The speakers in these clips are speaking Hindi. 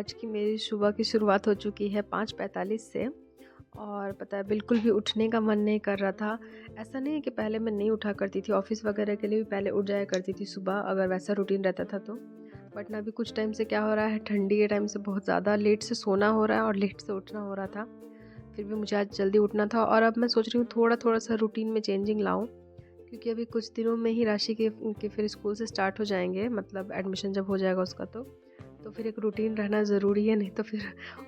आज की मेरी सुबह की शुरुआत हो चुकी है 5:45 से। और पता है बिल्कुल भी उठने का मन नहीं कर रहा था। ऐसा नहीं है कि पहले मैं नहीं उठा करती थी, ऑफ़िस वग़ैरह के लिए भी पहले उठ जाया करती थी सुबह अगर वैसा रूटीन रहता था तो। बट ना अभी कुछ टाइम से क्या हो रहा है, ठंडी के टाइम से बहुत ज़्यादा लेट से सोना हो रहा है और लेट से उठना हो रहा था। फिर भी मुझे आज जल्दी उठना था और अब मैं सोच रही हूँ थोड़ा-थोड़ा सा रूटीन में चेंजिंग लाऊँ। क्योंकि अभी कुछ दिनों में ही राशि के फिर स्कूल से स्टार्ट हो जाएँगे, मतलब एडमिशन जब हो जाएगा उसका तो फिर एक रूटीन रहना ज़रूरी है, नहीं तो फिर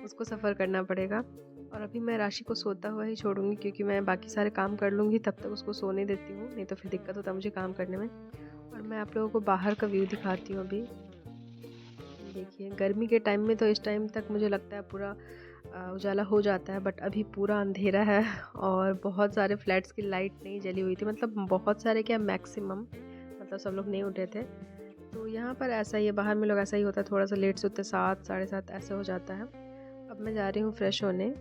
उसको सफ़र करना पड़ेगा। और अभी मैं राशि को सोता हुआ ही छोड़ूँगी क्योंकि मैं बाकी सारे काम कर लूँगी, तब तक उसको सोने देती हूँ, नहीं तो फिर दिक्कत होता है मुझे काम करने में। और मैं आप लोगों को बाहर का व्यू दिखाती हूँ अभी। देखिए गर्मी के टाइम में तो इस टाइम तक मुझे लगता है पूरा उजाला हो जाता है, बट अभी पूरा अंधेरा है और बहुत सारे फ्लैट्स की लाइट नहीं जली हुई थी, मतलब बहुत सारे क्या, मैक्सिमम, मतलब सब लोग नहीं उठे थे। तो यहाँ पर ऐसा ही है, बाहर में लोग ऐसा ही होता है, थोड़ा सा लेट से उठते, 7 साढ़े 7 ऐसे हो जाता है। अब मैं जा रही हूँ फ्रेश होने।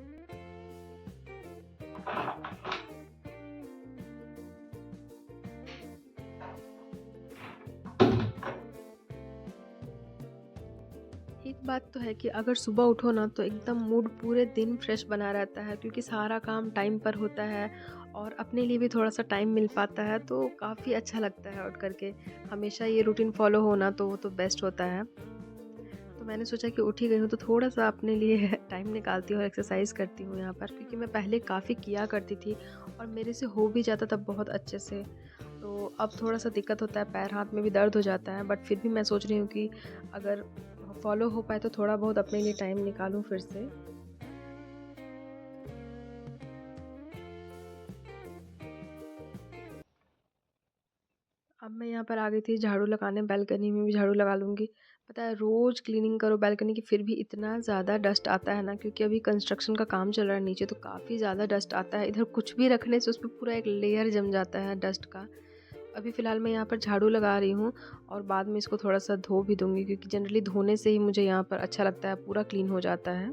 एक बात तो है कि अगर सुबह उठो ना तो एकदम मूड पूरे दिन फ्रेश बना रहता है, क्योंकि सारा काम टाइम पर होता है और अपने लिए भी थोड़ा सा टाइम मिल पाता है, तो काफ़ी अच्छा लगता है उठ करके। हमेशा ये रूटीन फॉलो होना तो वो तो बेस्ट होता है। तो मैंने सोचा कि उठ ही गई हूँ तो थोड़ा सा अपने लिए टाइम निकालती हूँ और एक्सरसाइज करती हूँ यहाँ पर, क्योंकि मैं पहले काफ़ी किया करती थी और मेरे से हो भी जाता था बहुत अच्छे से। तो अब थोड़ा सा दिक्कत होता है, पैर हाथ में भी दर्द हो जाता है, बट फिर भी मैं सोच रही हूँ कि अगर फॉलो हो पाए तो थोड़ा बहुत अपने लिए टाइम निकालूँ फिर से। अब मैं यहाँ पर आ गई थी झाड़ू लगाने, बालकनी में भी झाड़ू लगा लूँगी। पता है रोज़ क्लीनिंग करो बालकनी की फिर भी इतना ज़्यादा डस्ट आता है ना, क्योंकि अभी कंस्ट्रक्शन का काम चल रहा है नीचे, तो काफ़ी ज़्यादा डस्ट आता है। इधर कुछ भी रखने से उस पे पूरा एक लेयर जम जाता है डस्ट का। अभी फ़िलहाल मैं यहाँ पर झाड़ू लगा रही हूँ और बाद में इसको थोड़ा-सा धो भी दूँगी, क्योंकि जनरली धोने से ही मुझे यहाँ पर अच्छा लगता है, पूरा क्लीन हो जाता है।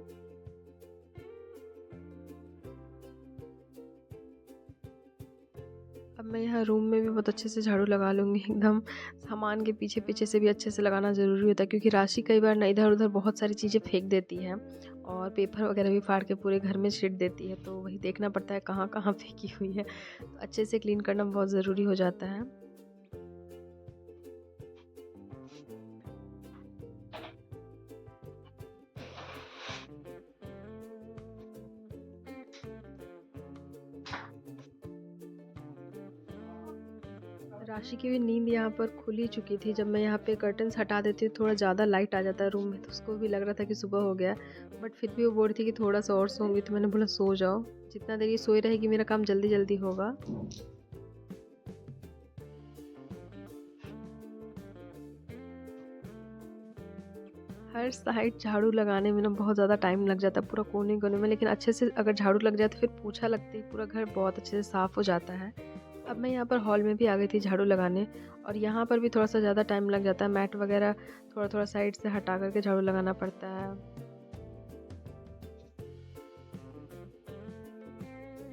अब मैं यहाँ रूम में भी बहुत अच्छे से झाड़ू लगा लूँगी एकदम। सामान के पीछे-पीछे से भी अच्छे से लगाना ज़रूरी होता है, क्योंकि राशि कई बार ना इधर-उधर बहुत सारी चीज़ें फेंक देती है और पेपर वगैरह भी फाड़ के पूरे घर में छींट देती है, तो वही देखना पड़ता है कहाँ-कहाँ फेंकी हुई है। तो अच्छे से क्लीन करना बहुत ज़रूरी हो जाता है। राशि की भी नींद यहाँ पर खुल ही चुकी थी। जब मैं यहाँ पे कर्टन्स हटा देती हूँ, थोड़ा ज़्यादा लाइट आ जाता है रूम में, तो उसको भी लग रहा था कि सुबह हो गया। बट फिर भी वो बोल रही थी कि थोड़ा-सा और सोऊँगी, तो मैंने बोला सो जाओ, जितना देर ये सोई रहेगी मेरा काम जल्दी-जल्दी होगा। हर साइड झाड़ू लगाने में ना बहुत ज़्यादा टाइम लग जाता है, पूरा कोने-कोने में, लेकिन अच्छे से अगर झाड़ू लग जाए तो फिर पोछा लगते ही पूरा घर बहुत अच्छे से साफ़ हो जाता है। अब मैं यहाँ पर हॉल में भी आ गई थी झाड़ू लगाने और यहाँ पर भी थोड़ा-सा ज़्यादा टाइम लग जाता है, मैट वगैरह थोड़ा-थोड़ा साइड से हटा कर के झाड़ू लगाना पड़ता है।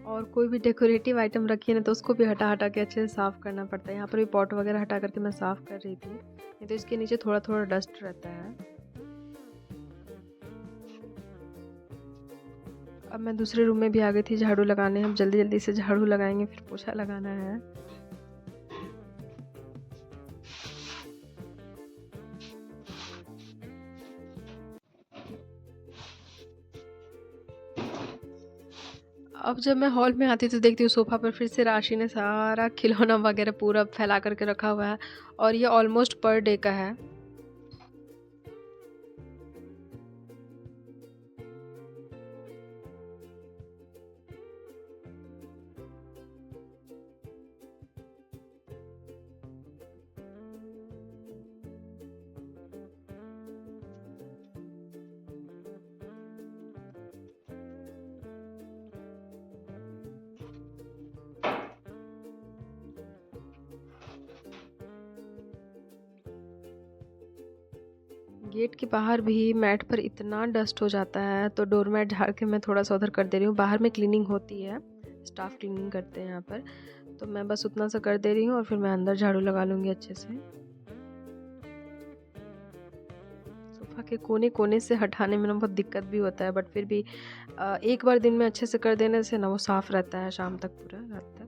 और कोई भी डेकोरेटिव आइटम रखी है ना तो उसको भी हटा-हटा के अच्छे से साफ़ करना पड़ता है। यहाँ पर भी पॉट वगैरह हटा कर के मैं साफ़ कर रही थी, नहीं तो इसके नीचे थोड़ा-थोड़ा डस्ट रहता है। अब मैं दूसरे रूम में भी आ गई थी झाड़ू लगाने। अब जल्दी-जल्दी से झाड़ू लगाएँगे, फिर पोछा लगाना है। अब जब मैं हॉल में आती तो देखती हूँ सोफ़ा पर फिर से राशि ने सारा खिलौना वगैरह पूरा फैला कर के रखा हुआ है और ये ऑलमोस्ट पर डे का है। गेट के बाहर भी मैट पर इतना डस्ट हो जाता है, तो डोरमैट झाड़ के मैं थोड़ा-सा उधर कर दे रही हूँ। बाहर में क्लीनिंग होती है, स्टाफ क्लीनिंग करते हैं यहाँ पर, तो मैं बस उतना सा कर दे रही हूँ और फिर मैं अंदर झाड़ू लगा लूँगी अच्छे से। सोफ़ा सोफ़ा के कोने-कोने से हटाने में ना बहुत दिक्कत भी होता है, बट फिर भी एक बार दिन में अच्छे से कर देने से ना वो साफ़ रहता है शाम तक, पूरा रात तक।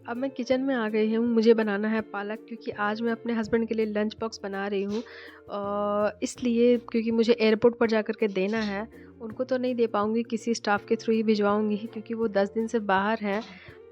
अब मैं किचन में आ गई हूँ, मुझे बनाना है पालक, क्योंकि आज मैं अपने हस्बैंड के लिए लंच बॉक्स बना रही हूँ। इसलिए क्योंकि मुझे एयरपोर्ट पर जा कर के देना है, उनको तो नहीं दे पाऊँगी, किसी स्टाफ़ के थ्रू ही भिजवाऊँगी, क्योंकि वो 10 दिन से बाहर हैं,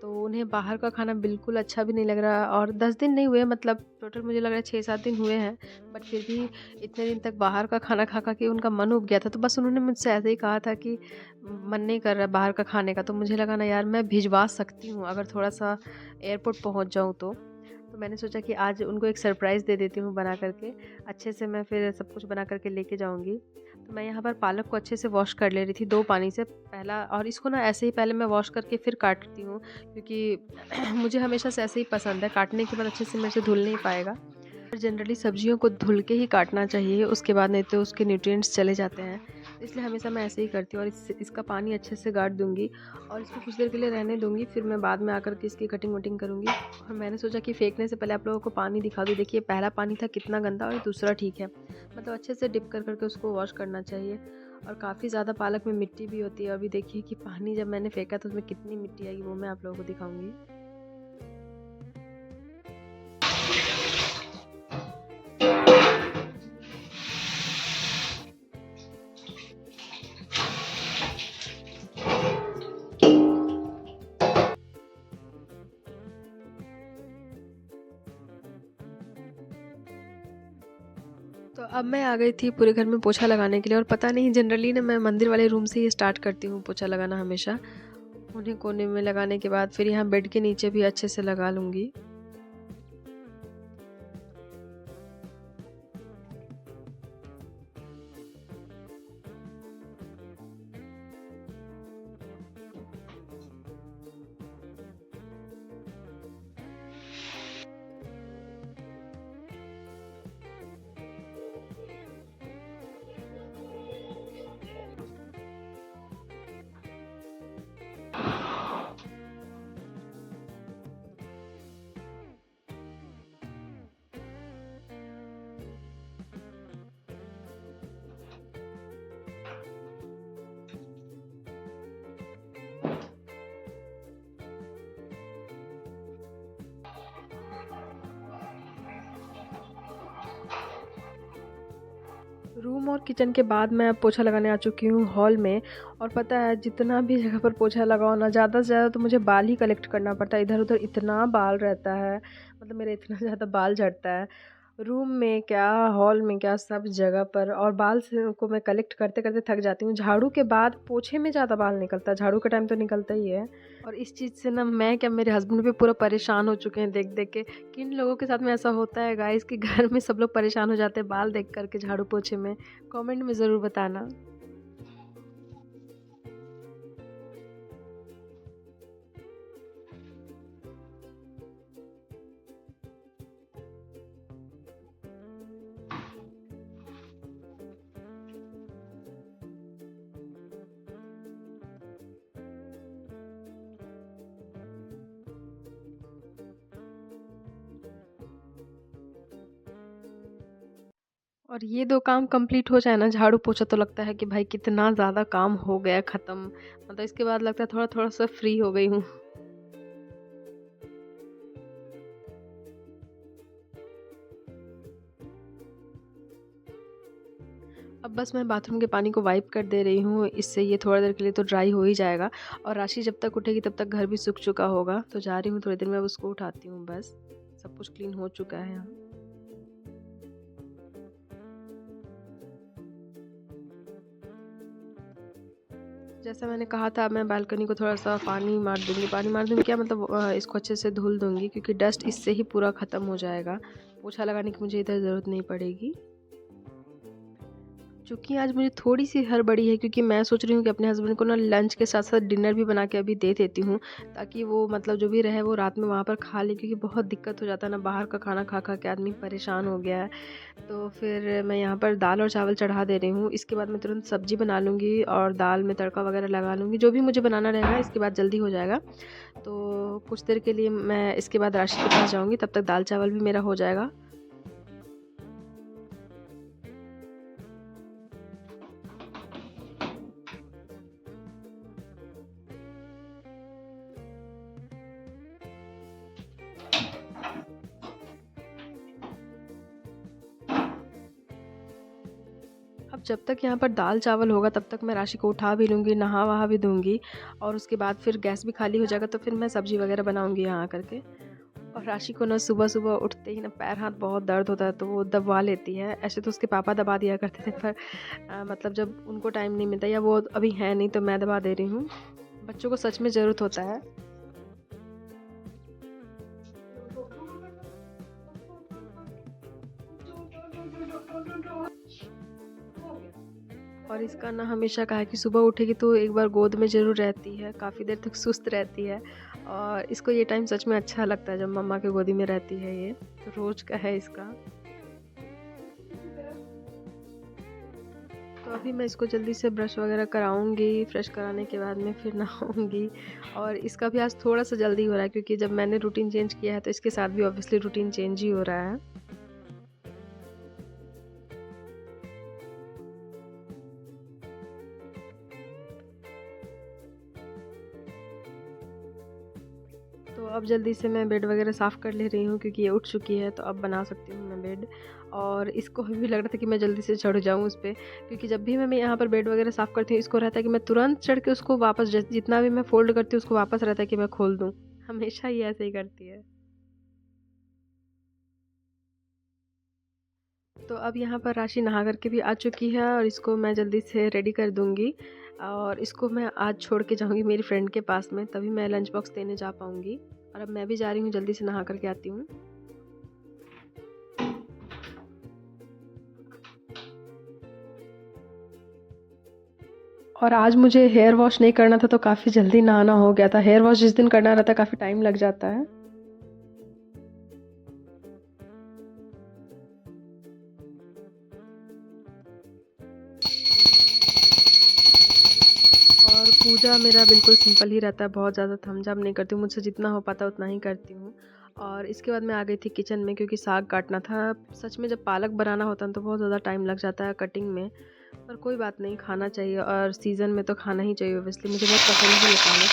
तो उन्हें बाहर का खाना बिल्कुल अच्छा भी नहीं लग रहा। और 10 दिन नहीं हुए, मतलब टोटल मुझे लग रहा है 6-7 दिन हुए हैं, बट फिर भी इतने दिन तक बाहर का खाना खा के उनका मन ऊब गया था। तो बस उन्होंने मुझसे ऐसे ही कहा था कि मन नहीं कर रहा है बाहर का खाने का, तो मुझे लगा ना यार मैं भिजवा सकती हूँ अगर थोड़ा-सा एयरपोर्ट पहुँच जाऊँ तो। तो मैंने सोचा कि आज उनको एक सरप्राइज़ दे देती हूँ बना कर के। अच्छे से मैं फिर सब कुछ बना कर के लेके जाऊँगी। तो मैं यहाँ पर पालक को अच्छे से वॉश कर ले रही थी 2 पानी से पहला, और इसको ना ऐसे ही पहले मैं वॉश करके फिर काटती हूँ, क्योंकि मुझे हमेशा से ऐसे ही पसंद है, काटने के बाद अच्छे से मेरे से धुल नहीं पाएगा। और जनरली सब्जियों को धुल के ही काटना चाहिए, उसके बाद नहीं तो उसके न्यूट्रिएंट्स चले जाते हैं। इसलिए हमेशा मैं ऐसे ही करती हूँ, और इसका पानी अच्छे से गाड़ दूँगी और इसको कुछ देर के लिए रहने दूँगी। फिर मैं बाद में आकर के इसकी कटिंग-वटिंग करूँगी। और मैंने सोचा कि फेंकने से पहले आप लोगों को पानी दिखा दूँ। देखिए पहला पानी था कितना गंदा, और दूसरा ठीक है। मतलब अच्छे से डिप कर के उसको वॉश करना चाहिए। और काफ़ी ज़्यादा पालक में मिट्टी भी होती है। अभी देखिए कि पानी जब मैंने फेंका तो उसमें कितनी मिट्टी आई, वो मैं आप लोगों को दिखाऊँगी। तो अब मैं आ गई थी पूरे घर में पोछा लगाने के लिए, और पता नहीं जनरली ना मैं मंदिर वाले रूम से ही स्टार्ट करती हूँ पोछा लगाना हमेशा। कोने-कोने में लगाने के बाद फिर यहाँ बेड के नीचे भी अच्छे से लगा लूँगी। रूम और किचन के बाद मैं अब पोछा लगाने आ चुकी हूँ हॉल में। और पता है जितना भी जगह पर पोछा लगाओ ना, ज़्यादा से ज़्यादा तो मुझे बाल ही कलेक्ट करना पड़ता है। इधर-उधर इतना बाल रहता है, मतलब मेरा इतना ज़्यादा बाल झड़ता है। रूम में क्या, हॉल में क्या, सब जगह पर। और बाल से को मैं कलेक्ट करते-करते थक जाती हूँ। झाड़ू के बाद पोछे में ज़्यादा बाल निकलता है, झाड़ू के टाइम तो निकलता ही है। और इस चीज़ से ना मैं क्या, मेरे हस्बैंड भी पूरा परेशान हो चुके हैं देख-देख के। किन लोगों के साथ में ऐसा होता है गाइस कि घर में सब लोग परेशान हो जाते हैं बाल देख कर के झाड़ू पोछे में? कमेंट में ज़रूर बताना। और ये 2 काम कंप्लीट हो जाए ना, झाड़ू पोछा, तो लगता है कि भाई कितना ज़्यादा काम हो गया ख़त्म। मतलब इसके बाद लगता है थोड़ा-थोड़ा सा फ्री हो गई हूँ। अब बस मैं बाथरूम के पानी को वाइप कर दे रही हूँ, इससे ये थोड़ा देर के लिए तो ड्राई हो ही जाएगा। और राशि जब तक उठेगी तब तक घर भी सूख चुका होगा। तो जा रही हूँ, थोड़ी देर में अब उसको उठाती हूँ बस। सब कुछ क्लीन हो चुका है यहाँ। जैसा मैंने कहा था मैं बालकनी को थोड़ा-सा पानी मार दूँगी क्या मतलब इसको अच्छे से धुल दूँगी क्योंकि डस्ट इससे ही पूरा ख़त्म हो जाएगा। पोछा लगाने की मुझे इधर ज़रूरत नहीं पड़ेगी। चूँकि आज मुझे थोड़ी-सी हड़बड़ी है क्योंकि मैं सोच रही हूँ कि अपने हस्बैंड को ना लंच के साथ-साथ डिनर भी बना के अभी दे देती हूँ, ताकि वो मतलब जो भी रहे वो रात में वहाँ पर खा ले क्योंकि बहुत दिक्कत हो जाता है ना बाहर का खाना खा-खा के आदमी परेशान हो गया है। तो फिर मैं यहाँ पर दाल और चावल चढ़ा दे रही हूँ, इसके बाद मैं तुरंत सब्ज़ी बना लूँगी और दाल में तड़का वगैरह लगा लूँगी, जो भी मुझे बनाना रहेगा इसके बाद जल्दी हो जाएगा। तो कुछ देर के लिए मैं इसके बाद राशि के पास जाऊँगी, तब तक दाल चावल भी मेरा हो जाएगा। अब जब तक यहाँ पर दाल-चावल होगा तब तक मैं राशि को उठा भी लूँगी, नहा-वहा भी दूँगी और उसके बाद फिर गैस भी खाली हो जाएगा तो फिर मैं सब्ज़ी वग़ैरह बनाऊँगी यहाँ आकर के। और राशि को ना सुबह-सुबह उठते ही ना पैर-हाथ बहुत दर्द होता है तो वो दबवा लेती है। ऐसे तो उसके पापा दबा दिया करते थे पर मतलब जब उनको टाइम नहीं मिलता या वो अभी है नहीं तो मैं दबा दे रही हूँ। बच्चों को सच में ज़रूरत होता है। और इसका ना हमेशा का है कि सुबह उठेगी तो एक बार गोद में ज़रूर रहती है, काफ़ी देर तक सुस्त रहती है और इसको ये टाइम सच में अच्छा लगता है जब मम्मा के गोदी में रहती है ये, तो रोज़ का है इसका। तो अभी मैं इसको जल्दी से ब्रश वगैरह कराऊँगी, फ्रेश कराने के बाद में फिर नहाऊँगी और इसका भी आज थोड़ा-सा जल्दी हो रहा है क्योंकि जब मैंने रूटीन चेंज किया है तो इसके साथ भी ऑब्वियसली रूटीन चेंज ही हो रहा है। तो अब जल्दी से मैं बेड वगैरह साफ़ कर ले रही हूँ क्योंकि ये उठ चुकी है तो अब बना सकती हूँ मैं बेड। और इसको भी लग रहा था कि मैं जल्दी से चढ़ जाऊँ उस पे क्योंकि जब भी मैं यहाँ पर बेड वगैरह साफ़ करती हूँ इसको रहता है कि मैं तुरंत चढ़ के उसको वापस जितना भी मैं फ़ोल्ड करती हूँ उसको वापस रहता है कि मैं खोल दूँ। हमेशा ये ऐसे ही करती है। तो अब यहाँ पर राशि नहा कर के भी आ चुकी है और इसको मैं जल्दी से रेडी कर दूँगी और इसको मैं आज छोड़ के जाऊँगी मेरी फ्रेंड के पास में, तभी मैं लंच बॉक्स देने जा पाऊँगी। और अब मैं भी जा रही हूँ, जल्दी से नहा कर के आती हूँ। और आज मुझे हेयर वॉश नहीं करना था तो काफ़ी जल्दी नहाना हो गया था। हेयर वॉश जिस दिन करना रहता है काफ़ी टाइम लग जाता है। और पूजा मेरा बिल्कुल सिंपल ही रहता है, बहुत ज़्यादा थम-झाम नहीं करती हूँ, मुझसे जितना हो पाता है उतना ही करती हूँ। और इसके बाद मैं आ गई थी किचन में क्योंकि साग काटना था। सच में जब पालक बनाना होता है तो बहुत ज़्यादा टाइम लग जाता है कटिंग में, पर कोई बात नहीं, खाना चाहिए और सीज़न में तो खाना ही चाहिए ऑब्वियसली, मुझे बहुत पसंद भी है पालक।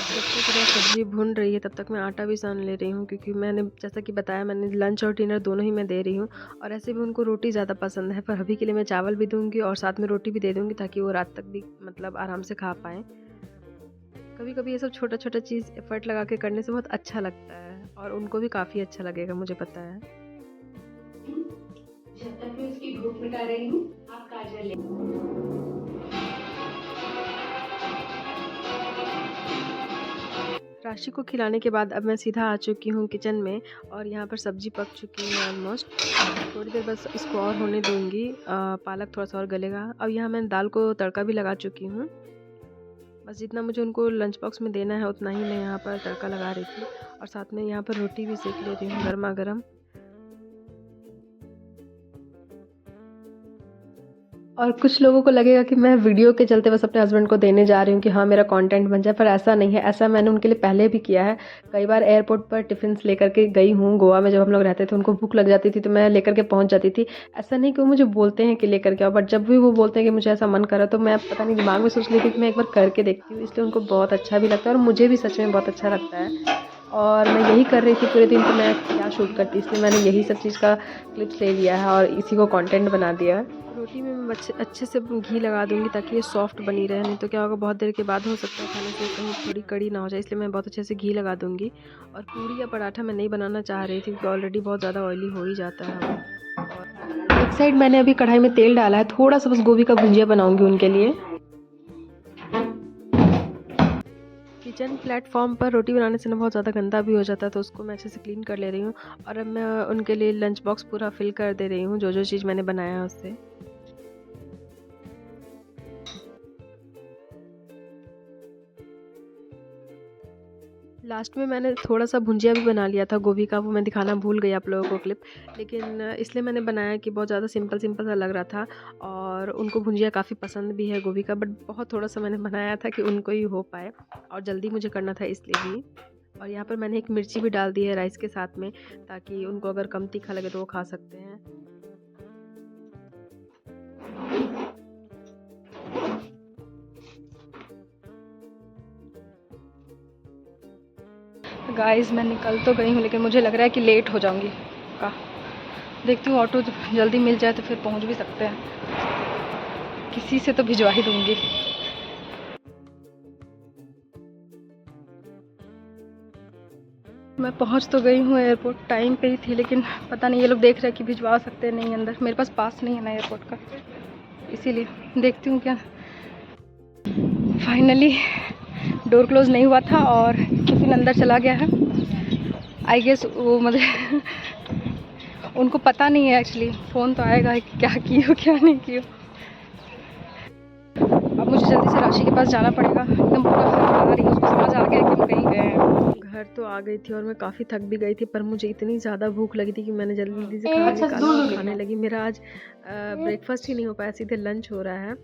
जब तक मेरा सब्ज़ी भुन रही है तब तक मैं आटा भी सान ले रही हूँ क्योंकि मैंने जैसा कि बताया मैंने लंच और डिनर दोनों ही मैं दे रही हूँ और ऐसे भी उनको रोटी ज़्यादा पसंद है, पर अभी के लिए मैं चावल भी दूँगी और साथ में रोटी भी दे दूँगी ताकि वो रात तक भी मतलब आराम से खा पाएँ। कभी-कभी ये सब छोटा-छोटा चीज़ एफ़र्ट लगा के करने से बहुत अच्छा लगता है और उनको भी काफ़ी अच्छा लगेगा, मुझे पता है। जब तक मैं उसकी भूख मिटा रही हूँ, आप काजल ले। राशि को खिलाने के बाद अब मैं सीधा आ चुकी हूँ किचन में और यहाँ पर सब्ज़ी पक चुकी है ऑलमोस्ट। थोड़ी देर बस इसको और होने दूँगी, पालक थोड़ा-सा और गलेगा। अब यहाँ मैं दाल को तड़का भी लगा चुकी हूँ। बस जितना मुझे उनको लंच बॉक्स में देना है उतना ही मैं यहाँ पर तड़का लगा रही थी और साथ में यहाँ पर रोटी भी सेक ले रही हूँ गरमा-गरम। और कुछ लोगों को लगेगा कि मैं वीडियो के चलते बस अपने हस्बैंड को देने जा रही हूँ कि हाँ मेरा कंटेंट बन जाए, पर ऐसा नहीं है। ऐसा मैंने उनके लिए पहले भी किया है। कई बार एयरपोर्ट पर टिफ़िन्स लेकर के गई हूँ, गोवा में जब हम लोग रहते थे उनको भूख लग जाती थी तो मैं लेकर के पहुँच जाती थी। ऐसा नहीं कि वो मुझे बोलते हैं कि लेकर के आओ, बट जब भी वो बोलते हैं कि मुझे ऐसा मन करा तो मैं पता नहीं दिमाग में सोच लेती हूँ कि मैं एक बार करके देखती हूँ, इसलिए उनको बहुत अच्छा भी लगता है और मुझे भी सच में बहुत अच्छा लगता है। और मैं यही कर रही थी पूरे दिन, तो मैं क्या शूट करती, इसलिए मैंने यही सब चीज़ का क्लिप्स ले लिया है और इसी को कंटेंट बना दिया है। रोटी में मैं अच्छे से घी लगा दूंगी ताकि ये सॉफ्ट बनी रहे, नहीं तो क्या होगा बहुत देर के बाद हो सकता है खाने से कहीं थोड़ी कड़ी ना हो जाए, इसलिए मैं बहुत अच्छे से घी लगा दूंगी। और पूड़ी या पराठा मैं नहीं बनाना चाह रही थी क्योंकि ऑलरेडी बहुत ज़्यादा ऑयली हो ही जाता है वो। और एक साइड मैंने अभी कढ़ाई में तेल डाला है, थोड़ा सा बस गोभी का भुंजिया बनाऊंगी उनके लिए। किचन प्लेटफॉर्म पर रोटी बनाने से ना बहुत ज़्यादा गंदा भी हो जाता है, तो उसको मैं अच्छे से क्लीन कर ले रही हूँ। और अब मैं उनके लिए लंच बॉक्स पूरा फिल कर दे रही हूँ जो चीज़ मैंने बनाया है उससे। लास्ट में मैंने थोड़ा सा भुंजिया भी बना लिया था गोभी का, वो मैं दिखाना भूल गई आप लोगों को क्लिप, लेकिन इसलिए मैंने बनाया कि बहुत ज़्यादा सिंपल सा लग रहा था और उनको भुंजिया काफ़ी पसंद भी है गोभी का, बट बहुत थोड़ा सा मैंने बनाया था कि उनको ही हो पाए और जल्दी मुझे करना था इसलिए भी। और यहाँ पर मैंने एक मिर्ची भी डाल दी है राइस के साथ में, ताकि उनको अगर कम तीखा लगे तो वो खा सकते हैं। गाइस मैं निकल तो गई हूँ, लेकिन मुझे लग रहा है कि लेट हो जाऊँगी का। देखती हूँ ऑटो जल्दी मिल जाए तो फिर पहुँच भी सकते हैं, किसी से तो भिजवा ही दूँगी। मैं पहुँच तो गई हूँ एयरपोर्ट, टाइम पे ही थी, लेकिन पता नहीं ये लोग देख रहे हैं कि भिजवा सकते हैं नहीं अंदर। मेरे पास पास नहीं है ना एयरपोर्ट का, इसीलिए देखती हूँ क्या। फाइनली डोर क्लोज नहीं हुआ था और टिफ़िन अंदर चला गया है। आई गेस वो मतलब उनको पता नहीं है एक्चुअली, फ़ोन तो आएगा कि क्या किए हो क्या नहीं किए। अब मुझे जल्दी से राशि के पास जाना पड़ेगा, एकदम पूरा आ रही है, उसको समझ आ गया कि हम कहीं गए हैं। घर तो आ गई थी और मैं काफ़ी थक भी गई थी, पर मुझे इतनी ज़्यादा भूख लगी थी कि मैंने जल्दी से खाना निकाला और खाने लगी। मेरा आज ब्रेकफास्ट ही नहीं हो पाया, सीधे लंच हो रहा है।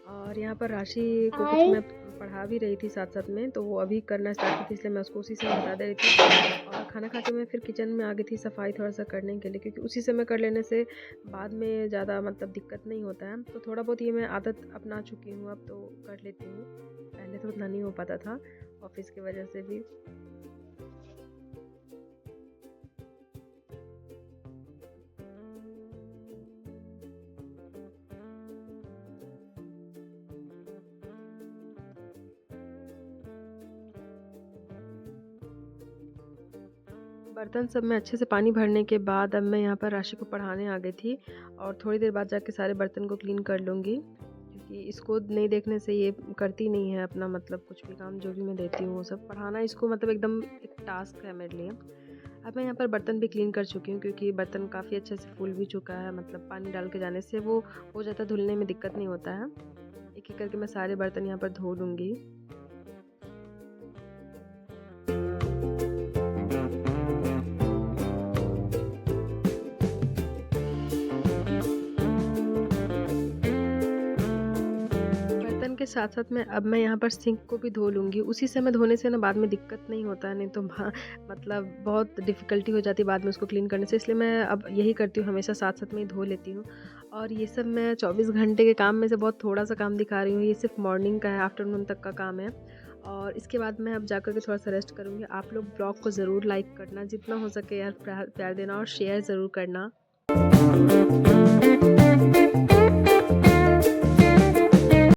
और यहाँ पर राशि को कुछ मैं पढ़ा भी रही थी साथ साथ में, तो वो अभी करना स्टार्ट की थी, इसलिए मैं उसको उसी से बता दे रही थी। और खाना खा के मैं फिर किचन में आ गई थी सफाई थोड़ा सा करने के लिए, क्योंकि उसी समय कर लेने से बाद में ज़्यादा मतलब दिक्कत नहीं होता है। तो थोड़ा बहुत ये मैं आदत अपना चुकी हूँ, अब तो कर लेती हूँ, पहले तो उतना नहीं हो पाता था ऑफिस की वजह से भी। बर्तन सब में अच्छे से पानी भरने के बाद अब मैं यहाँ पर राशि को पढ़ाने आ गई थी और थोड़ी देर बाद जाके सारे बर्तन को क्लीन कर लूँगी, क्योंकि इसको नहीं देखने से ये करती नहीं है अपना मतलब कुछ भी काम जो भी मैं देती हूँ वो सब। पढ़ाना इसको मतलब एकदम एक टास्क है मेरे लिए। अब मैं यहाँ पर बर्तन भी क्लीन कर चुकी हूँ, क्योंकि बर्तन काफ़ी अच्छे से फूल भी चुका है, मतलब पानी डाल के जाने से वो हो जाता है, धुलने में दिक्कत नहीं होता है। एक एक करके मैं सारे बर्तन यहाँ पर धो लूँगी। के साथ साथ में अब मैं यहाँ पर सिंक को भी धो लूँगी। उसी समय धोने से ना बाद में दिक्कत नहीं होता है, नहीं तो मतलब बहुत डिफ़िकल्टी हो जाती है बाद में उसको क्लीन करने से, इसलिए मैं अब यही करती हूँ, हमेशा साथ साथ में ही धो लेती हूँ। और ये सब मैं 24 घंटे के काम में से बहुत थोड़ा सा काम दिखा रही हूँ, ये सिर्फ मॉर्निंग का है, आफ्टरनून तक का काम है। और इसके बाद मैं अब जाकर के थोड़ा सा रेस्ट करूँगी। आप लोग ब्लॉग को ज़रूर लाइक करना, जितना हो सके यार प्यार देना और शेयर ज़रूर करना।